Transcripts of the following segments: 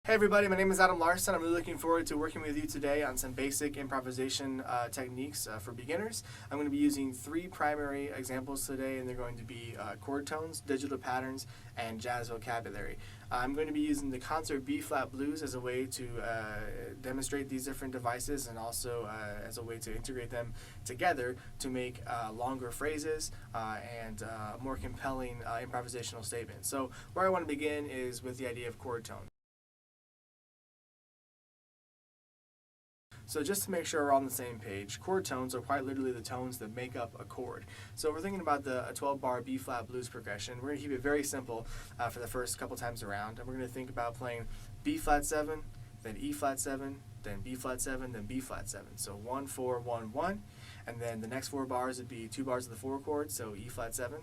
Hey everybody, my name is Adam Larson. I'm really looking forward to working with you today on some basic improvisation techniques for beginners. I'm going to be using three primary examples today, and they're going to be chord tones, digital patterns, and jazz vocabulary. I'm going to be using the concert B-flat blues as a way to demonstrate these different devices, and also as a way to integrate them together to make longer phrases and more compelling improvisational statements. So where I want to begin is with the idea of chord tones. So just to make sure we're on the same page, chord tones are quite literally the tones that make up a chord. So we're thinking about a 12-bar B-flat blues progression. We're going to keep it very simple for the first couple times around. And we're going to think about playing B-flat 7, then E-flat 7, then B-flat 7, then B-flat 7. So 1, 4, 1, 1. And then the next 4 bars would be 2 bars of the 4 chord, so E-flat 7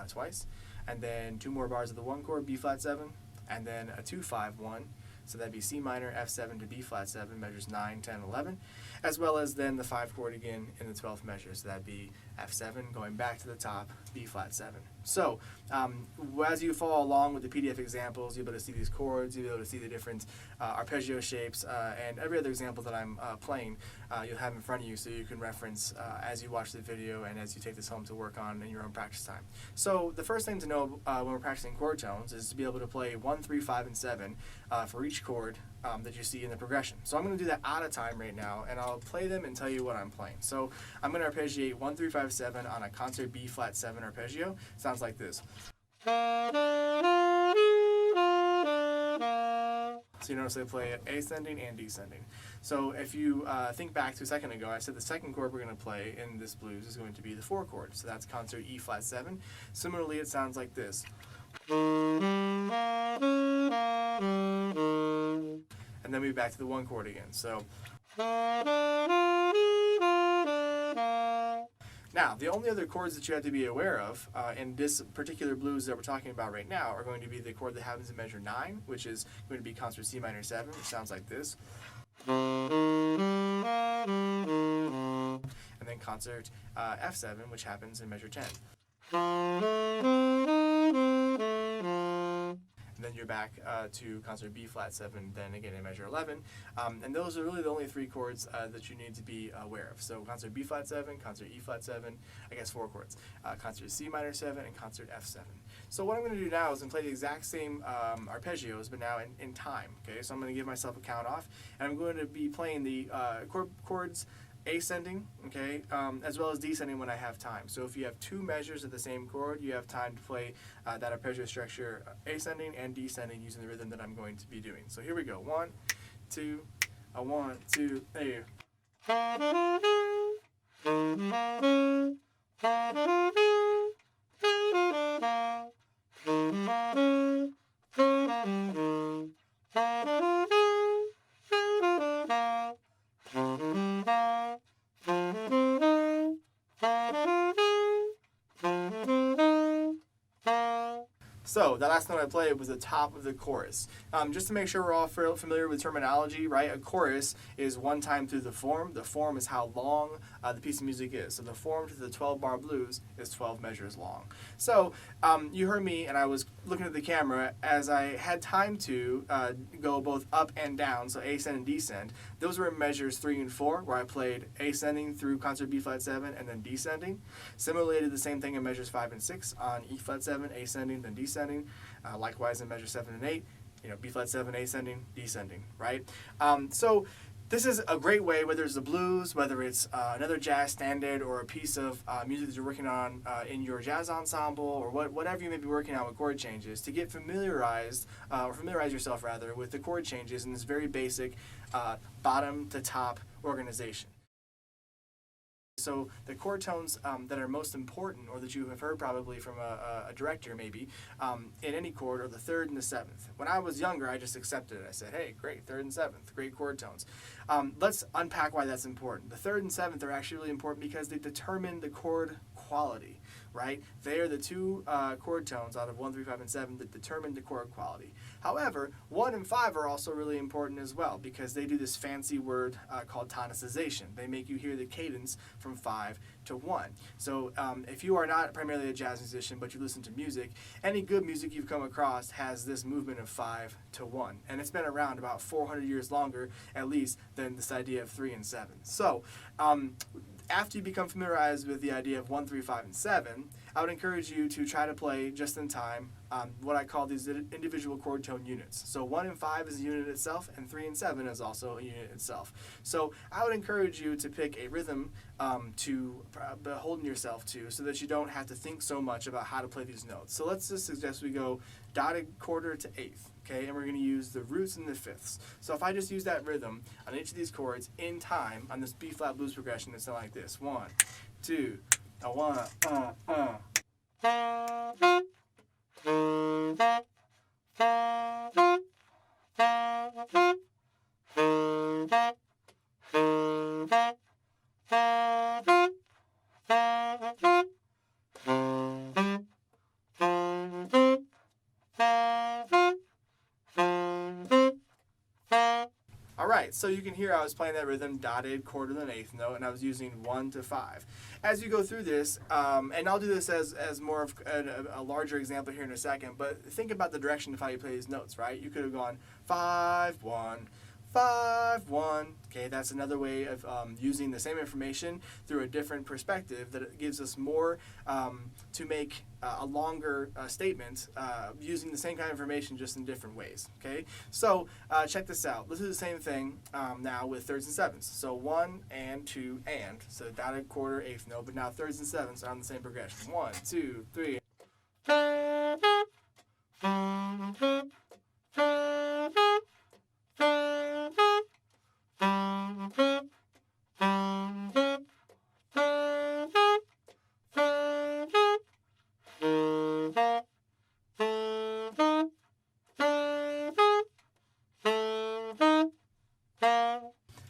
twice. And then 2 more bars of the 1 chord, B-flat 7. And then a 2, 5, 1. So that'd be C minor, F7 to B-flat 7, measures 9, 10, 11, as well as then the 5 chord again in the 12th measure. So that'd be F7 going back to the top, B-flat 7. So as you follow along with the PDF examples, you'll be able to see these chords, you'll be able to see the different arpeggio shapes, and every other example that I'm playing you'll have in front of you, so you can reference as you watch the video and as you take this home to work on in your own practice time. So the first thing to know when we're practicing chord tones is to be able to play 1, 3, 5, and 7 for each chord that you see in the progression. So I'm going to do that out of time right now, and I'll play them and tell you what I'm playing. So I'm going to arpeggiate 1, 3, 5, 7 on a concert B-flat 7 arpeggio. Sounds like this. So you notice I play ascending and descending. So if you think back to a second ago, I said the second chord we're going to play in this blues is going to be the 4 chord. So that's concert E-flat 7. Similarly, it sounds like this. And then we back to the 1 chord again. So now, the only other chords that you have to be aware of in this particular blues that we're talking about right now are going to be the chord that happens in measure 9, which is going to be concert C minor 7, which sounds like this. And then concert F7, which happens in measure 10. And then you're back to concert B-flat 7, then again in measure 11. And those are really the only 3 chords that you need to be aware of. So concert B-flat 7, concert E-flat 7, I guess 4 chords. Concert C minor 7, and concert F7. So what I'm going to do now is I'm play the exact same arpeggios, but now in time. Okay, so I'm going to give myself a count off, and I'm going to be playing the chords ascending, okay, as well as descending when I have time. So if you have 2 measures of the same chord, you have time to play that arpeggio structure ascending and descending using the rhythm that I'm going to be doing. So here we go. 1, 2, 1, 2, 3. So that last note I played was the top of the chorus. Just to make sure we're all familiar with terminology, right? A chorus is 1 time through the form. The form is how long the piece of music is. So the form to the 12-bar blues is 12 measures long. So you heard me, and I was looking at the camera as I had time to go both up and down, so ascend and descend. Those were in measures 3 and 4, where I played ascending through concert B-flat 7 and then descending. Similarly, I did the same thing in measures 5 and 6 on E-flat 7, ascending, then descending. Likewise in measure 7 and 8, B-flat 7, ascending, descending, right? So this is a great way, whether it's the blues, whether it's another jazz standard, or a piece of music that you're working on in your jazz ensemble, or whatever you may be working on with chord changes, to get familiarized, or familiarize yourself rather, with the chord changes in this very basic bottom to top organization. So the chord tones that are most important, or that you have heard probably from a director maybe, in any chord, are the 3rd and the 7th. When I was younger, I just accepted it. I said, hey, great, 3rd and 7th, great chord tones. Let's unpack why that's important. The 3rd and 7th are actually really important because they determine the chord quality. right? They are the two chord tones out of 1, 3, 5, and 7 that determine the chord quality. However, 1 and 5 are also really important as well because they do this fancy word called tonicization. They make you hear the cadence from 5 to 1. So if you are not primarily a jazz musician but you listen to music, any good music you've come across has this movement of 5 to 1. And it's been around about 400 years longer, at least, than this idea of 3 and 7. So after you become familiarized with the idea of 1, 3, 5, and 7, I would encourage you to try to play just in time what I call these individual chord tone units. So 1 and 5 is a unit itself, and 3 and 7 is also a unit itself. So I would encourage you to pick a rhythm to beholden yourself to so that you don't have to think so much about how to play these notes. So let's just suggest we go dotted quarter to eighth, okay, and we're going to use the roots and the fifths. So if I just use that rhythm on each of these chords in time on this B-flat blues progression, it's like this. 1, 2, 1, All right, so you can hear I was playing that rhythm dotted quarter and eighth note, and I was using 1 to 5. As you go through this, and I'll do this as more of a larger example here in a second, but think about the direction of how you play these notes, right? You could have gone 5, 1, 5, 1. Okay, that's another way of using the same information through a different perspective that it gives us more to make a longer statement using the same kind of information just in different ways. Okay, so check this out. Let's do the same thing now with thirds and sevenths. So 1 and 2 and. So dotted quarter, eighth note, but now thirds and sevenths are on the same progression. 1, 2, 3.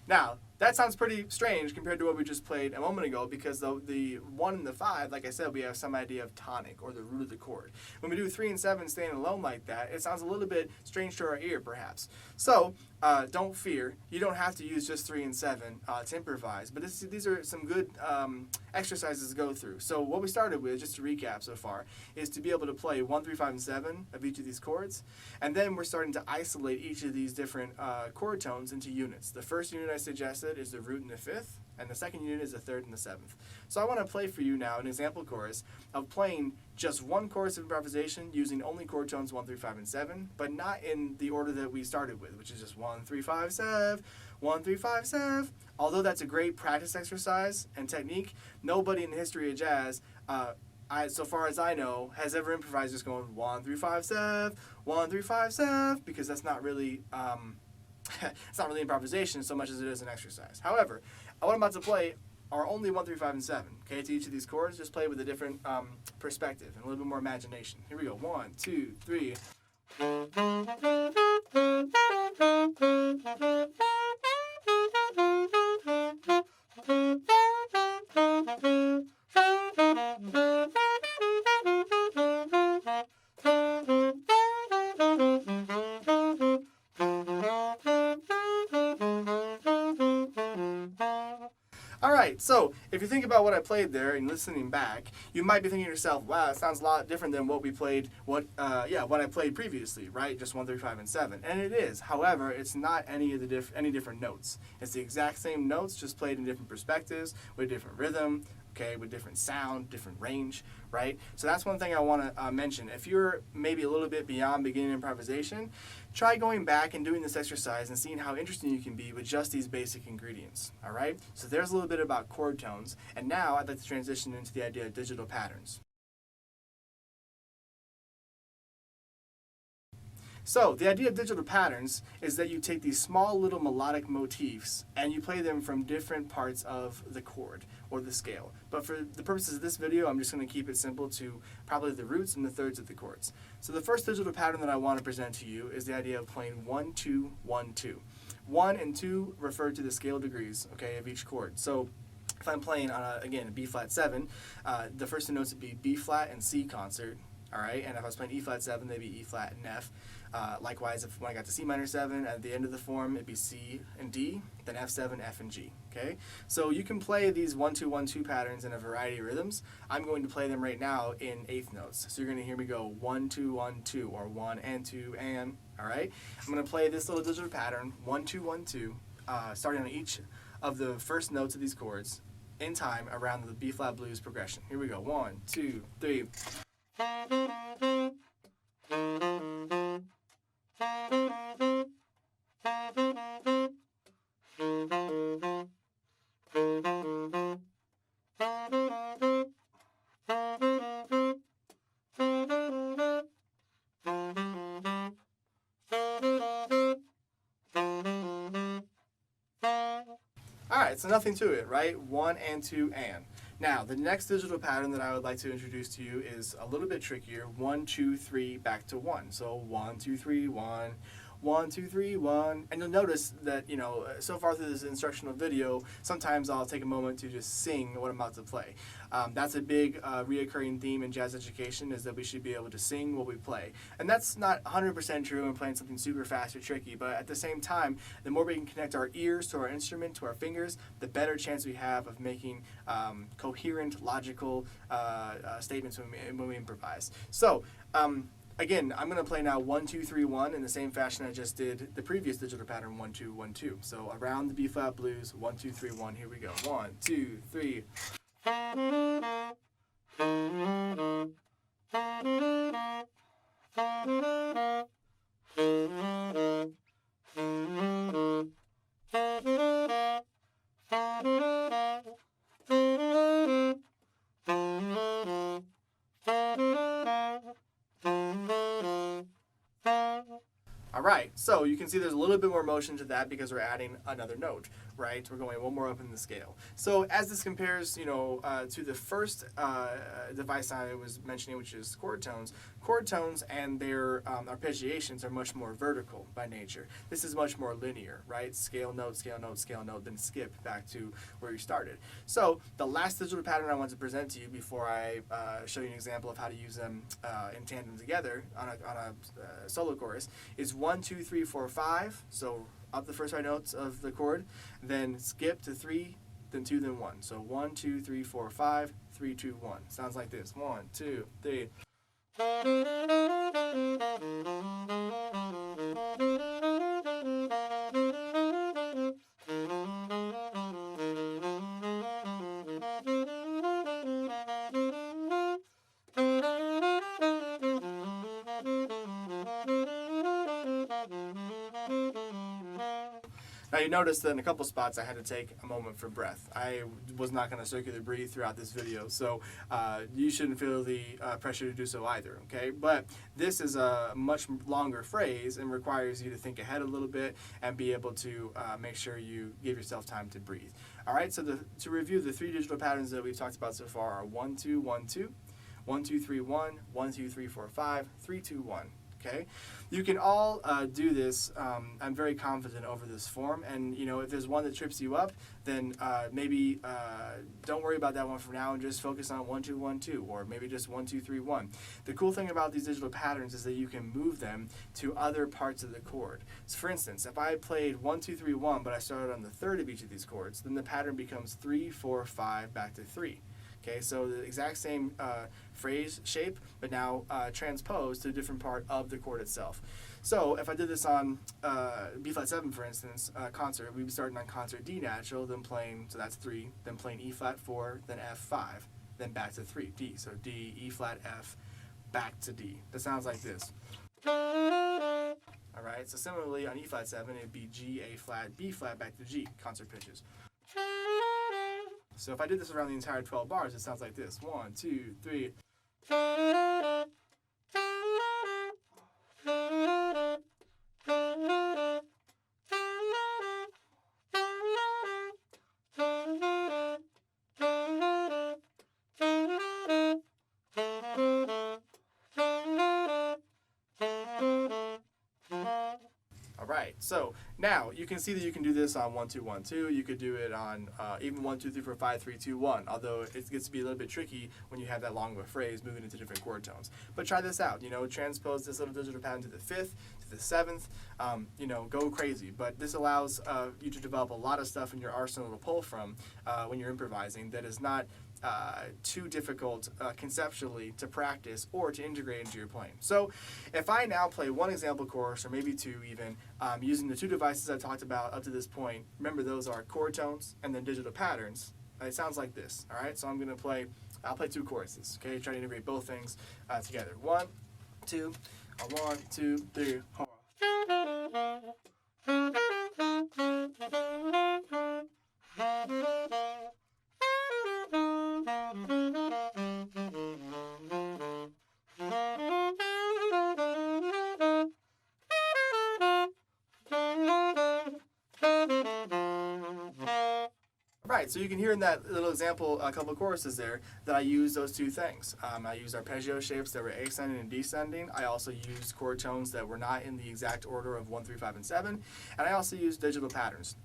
Now, that sounds pretty strange compared to what we just played a moment ago because the 1 and the 5, like I said, we have some idea of tonic or the root of the chord. When we do 3 and 7 staying alone like that, it sounds a little bit strange to our ear perhaps. So don't fear. You don't have to use just 3 and 7 to improvise, but these are some good exercises to go through. So what we started with, just to recap so far, is to be able to play 1, 3, 5, and 7 of each of these chords, and then we're starting to isolate each of these different chord tones into units. The first unit I suggested is the root and the fifth, and the second unit is the third and the seventh. So I want to play for you now an example chorus of playing just one chorus of improvisation using only chord tones 1, 3, 5, and 7, but not in the order that we started with, which is just 1, 3, 5, 7, 1, 3, 5, 7. Although that's a great practice exercise and technique, nobody in the history of jazz, so far as I know, has ever improvised just going 1, 3, 5, 7, 1, 3, 5, 7, because that's not really it's not really improvisation so much as it is an exercise. However, what I'm about to play are only 1, 3, 5, and 7. Okay, to each of these chords, just play with a different perspective and a little bit more imagination. Here we go. 1, 2, 3. Alright, so if you think about what I played there and listening back, you might be thinking to yourself, wow, it sounds a lot different than what we played, what I played previously, right? Just 1, 3, 5, and 7. And it is. However, it's not any different notes. It's the exact same notes, just played in different perspectives, with different rhythm, okay, with different sound, different range, right? So that's one thing I want to mention. If you're maybe a little bit beyond beginning improvisation, try going back and doing this exercise and seeing how interesting you can be with just these basic ingredients, all right? So there's a little bit about chord tones, and now I'd like to transition into the idea of digital patterns. So the idea of digital patterns is that you take these small little melodic motifs and you play them from different parts of the chord or the scale. But for the purposes of this video, I'm just going to keep it simple to probably the roots and the thirds of the chords. So the first digital pattern that I want to present to you is the idea of playing 1, 2, 1, 2. 1 and 2 refer to the scale degrees, okay, of each chord. So If I'm playing on, again, a B flat 7, the first two notes would be B flat and C concert, all right? And if I was playing E flat 7, they'd be E flat and F. Likewise, when I got to C minor 7, at the end of the form, it'd be C and D, then F7, F, and G, okay? So you can play these 1-2-1-2 patterns in a variety of rhythms. I'm going to play them right now in eighth notes. So you're going to hear me go 1-2-1-2, or 1 and 2 and, all right? I'm going to play this little digital pattern, 1-2-1-2, starting on each of the first notes of these chords in time around the B flat blues progression. Here we go. 1, 2, 3. Alright, so nothing to it, right? 1 and 2 and. Now, the next digital pattern that I would like to introduce to you is a little bit trickier. 1, 2, 3, back to 1. So 1, 2, 3, 1. 1, 2, 3, 1. And you'll notice that, you know, so far through this instructional video, sometimes I'll take a moment to just sing what I'm about to play. That's a big reoccurring theme in jazz education, is that we should be able to sing what we play. And that's not 100% true when playing something super fast or tricky, but at the same time, the more we can connect our ears to our instrument, to our fingers, the better chance we have of making coherent, logical statements when we improvise. So, again, I'm going to play now 1, 2, 3, 1 in the same fashion I just did the previous digital pattern 1, 2, 1, 2. So around the B flat blues, 1, 2, 3, 1. Here we go. 1, 2, 3. Alright, so you can see there's a little bit more motion to that because we're adding another note, right? We're going one more up in the scale. So as this compares, you know, to the first device I was mentioning, which is chord tones and their arpeggiations are much more vertical by nature. This is much more linear, right? Scale note, scale note, scale note, then skip back to where you started. So the last digital pattern I want to present to you before I show you an example of how to use them in tandem together on a solo chorus is 1, 2, 3, 4, 5. So up the first right notes of the chord, then skip to 3, then 2, then 1. So 1, 2, 3, 4, 5, 3, 2, 1. Sounds like this. 1, 2, 3. Now you notice that in a couple spots I had to take a moment for breath. I was not going to circular breathe throughout this video, so you shouldn't feel the pressure to do so either, okay? But this is a much longer phrase and requires you to think ahead a little bit and be able to make sure you give yourself time to breathe. All right, so to review, the three digital patterns that we've talked about so far are 1, 2, 1, 2, 1, 2, 3, 1, 1, 2, 3, 4, 5, 3, 2, 1. Okay, you can all do this. I'm very confident over this form, and you know, if there's one that trips you up, then maybe don't worry about that one for now and just focus on 1, 2, 1, 2, or maybe just 1, 2, 3, 1. The cool thing about these digital patterns is that you can move them to other parts of the chord. So for instance, if I played 1, 2, 3, 1, but I started on the third of each of these chords, then the pattern becomes 3, 4, 5, back to 3. Okay, so the exact same phrase shape, but now transposed to a different part of the chord itself. So if I did this on B flat 7, for instance, concert, we'd be starting on concert D natural, then playing, so that's 3, then playing E flat 4, then F 5, then back to 3, D. So D, E flat, F, back to D. That sounds like this. All right, so similarly on E flat 7, it'd be G, A flat, B flat, back to G, concert pitches. So if I did this around the entire 12 bars, it sounds like this. 1, 2, 3. All right. right, so now you can see that you can do this on 1 2 1 2. You could do it on even 1 2 3 4 5 3 2 1. Although it gets to be a little bit tricky when you have that long of a phrase moving into different chord tones. But try this out. Transpose this little digital pattern to the fifth, to the seventh. Go crazy. But this allows you to develop a lot of stuff in your arsenal to pull from when you're improvising that is not too difficult conceptually to practice or to integrate into your playing. So if I now play one example chorus, or maybe two even, using the two devices I've talked about up to this point, remember those are chord tones and then digital patterns, it sounds like this, all right? So I'll play two choruses, okay? Try to integrate both things together. 1 2, 1 2 3 4. Right, so you can hear in that little example a couple of choruses there that I use those two things. I used arpeggio shapes that were ascending and descending. I also used chord tones that were not in the exact order of 1 3 5 and 7, and I also used digital patterns.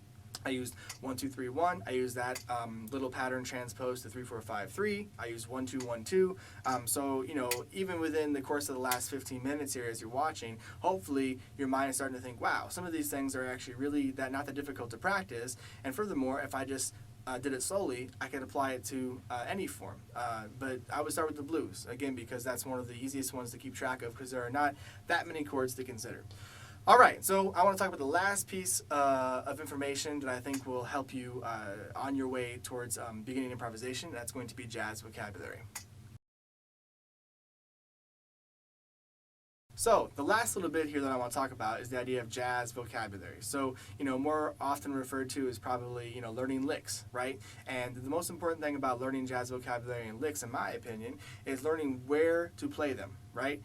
I used 1 2 3 1. I used that little pattern transposed to 3 4 5 3. I used 1 2 1 2. So even within the course of the last 15 minutes here, as you're watching, hopefully your mind is starting to think, wow, some of these things are actually really not that difficult to practice. And furthermore, if I just did it slowly, I could apply it to any form. But I would start with the blues, again, because that's one of the easiest ones to keep track of, because there are not that many chords to consider. All right, so I want to talk about the last piece of information that I think will help you on your way towards beginning improvisation. That's going to be jazz vocabulary. So the last little bit here that I want to talk about is the idea of jazz vocabulary. So, more often referred to as probably, learning licks, right? And the most important thing about learning jazz vocabulary and licks, in my opinion, is learning where to play them, right?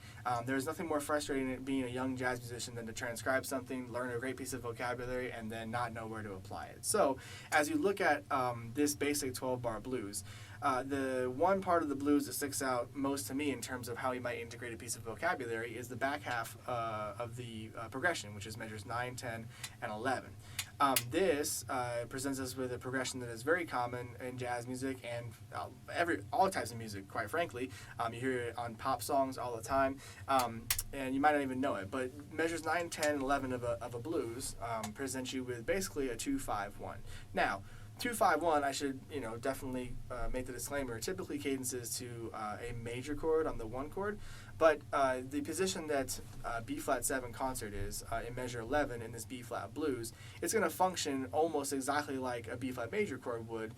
There's nothing more frustrating at being a young jazz musician than to transcribe something, learn a great piece of vocabulary, and then not know where to apply it. So as you look at this basic 12-bar blues, the one part of the blues that sticks out most to me in terms of how you might integrate a piece of vocabulary is the back half of the progression, which is measures 9, 10, and 11. This presents us with a progression that is very common in jazz music and all types of music, quite frankly. You hear it on pop songs all the time, and you might not even know it. But measures 9, 10, and 11 of a blues present you with basically a 2, 5, 1. Now, 2 5 1, I should definitely make the disclaimer, typically cadences to a major chord on the 1 chord, but the position that B flat 7 concert is in measure 11 in this B flat blues, it's going to function almost exactly like a B flat major chord would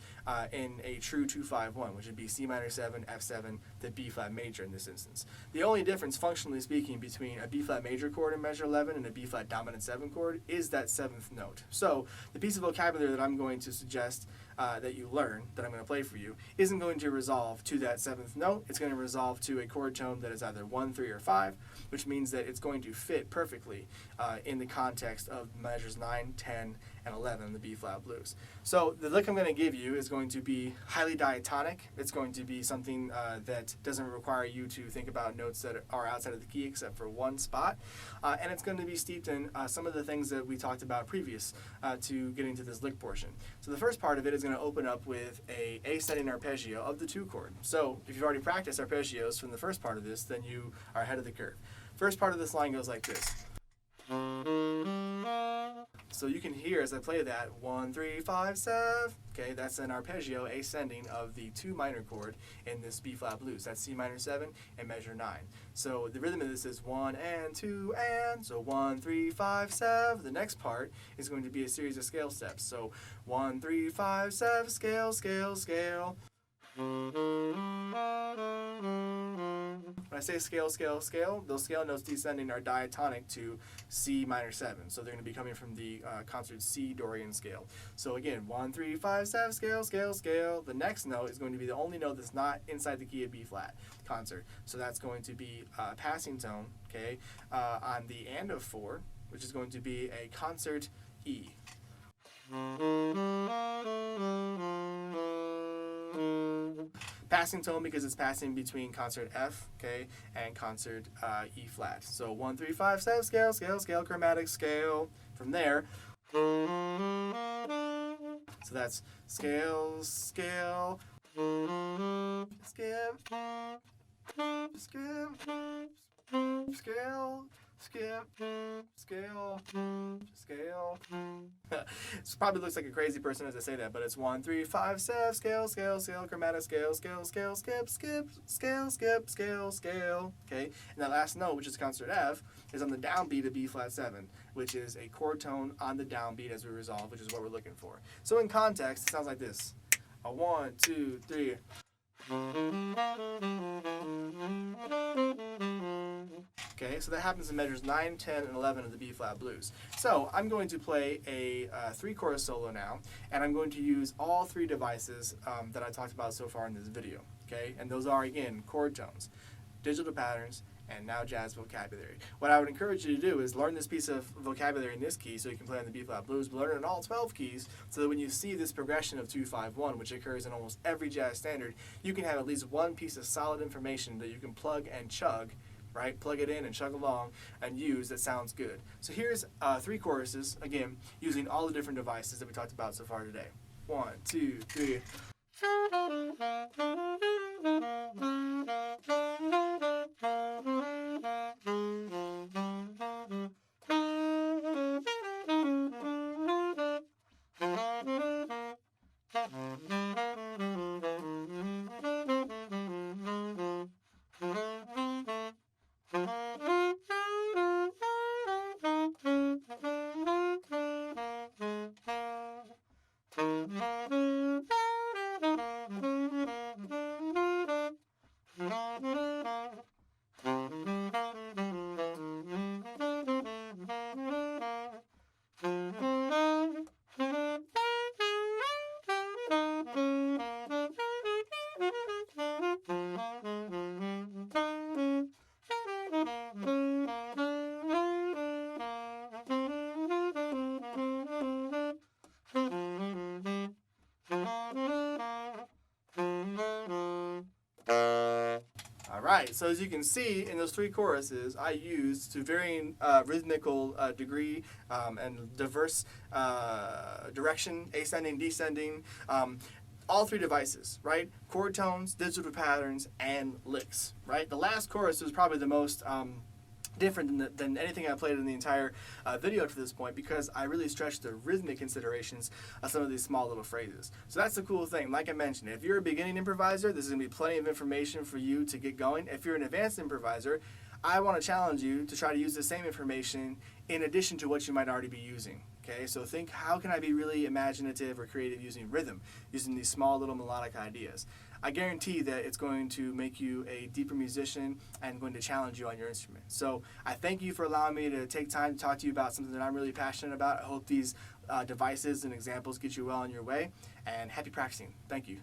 in a true 2 5 1, which would be C minor 7, F7, the B flat major in this instance. The only difference, functionally speaking, between a B flat major chord in measure 11 and a B flat dominant 7 chord is that 7th note. So the piece of vocabulary that I'm going to suggest that you learn, that I'm going to play for you, isn't going to resolve to that 7th note. It's going to resolve to a chord tone that is either 1, 3, or 5, which means that it's going to fit perfectly in the context of measures 9, 10, and 11 in the B flat blues. So the lick I'm going to give you is going to be highly diatonic. It's going to be something that doesn't require you to think about notes that are outside of the key except for one spot. And it's going to be steeped in some of the things that we talked about previous to getting to this lick portion. So the first part of it is going to open up with a ascending arpeggio of the 2 chord. So if you've already practiced arpeggios from the first part of this, then you are ahead of the curve. First part of this line goes like this. So you can hear as I play that 1, 3, 5, 7. Okay, that's an arpeggio ascending of the 2 minor chord in this B flat blues. That's C minor 7 and measure 9. So the rhythm of this is 1 and 2 and. So 1, 3, 5, 7. The next part is going to be a series of scale steps. So 1, 3, 5, 7, scale, scale, scale. When I say scale, scale, scale, those scale notes descending are diatonic to C minor 7. So they're going to be coming from the concert C Dorian scale. So again, 1, 3, 5, 7, scale, scale, scale. The next note is going to be the only note that's not inside the key of B flat concert. So that's going to be a passing tone, okay, on the and of 4, which is going to be a concert E. Passing tone because it's passing between concert F, okay, and concert E flat. So 1, 3, 5, 7, scale, scale, scale, chromatic scale. From there, so that's scale, scale, skip, skip, scale, skip, scale, scale. It probably looks like a crazy person as I say that, but it's 1, 3, 5, 7, scale, scale, scale, chromatic scale, scale, scale, skip, skip, scale, skip, scale, scale. Okay, and that last note, which is concert F, is on the downbeat of B flat 7, which is a chord tone on the downbeat as we resolve, which is what we're looking for. So in context, it sounds like this: a 1, 2, 3. Okay, so that happens in measures 9, 10, and 11 of the B-flat blues. So I'm going to play a 3-chorus solo now, and I'm going to use all 3 devices that I talked about so far in this video. Okay, and those are, again, chord tones, digital patterns, and now jazz vocabulary. What I would encourage you to do is learn this piece of vocabulary in this key so you can play on the B-flat blues, but learn it in all 12 keys so that when you see this progression of 2-5-1, which occurs in almost every jazz standard, you can have at least one piece of solid information that you can plug and chug, right? Plug it in and chug along and use that sounds good. So here's 3 choruses, again, using all the different devices that we talked about so far today. 1, 2, 3. Alright, so as you can see in those 3 choruses, I used to varying rhythmical degree and diverse direction, ascending, descending, all 3 devices, right? Chord tones, digital patterns, and licks, right? The last chorus was probably the most different than anything I played in the entire video to this point because I really stretched the rhythmic considerations of some of these small little phrases. So that's the cool thing. Like I mentioned, if you're a beginning improviser, this is going to be plenty of information for you to get going. If you're an advanced improviser, I want to challenge you to try to use the same information in addition to what you might already be using. Okay, so think, how can I be really imaginative or creative using rhythm, using these small little melodic ideas? I guarantee that it's going to make you a deeper musician and going to challenge you on your instrument. So I thank you for allowing me to take time to talk to you about something that I'm really passionate about. I hope these devices and examples get you well on your way, and happy practicing. Thank you.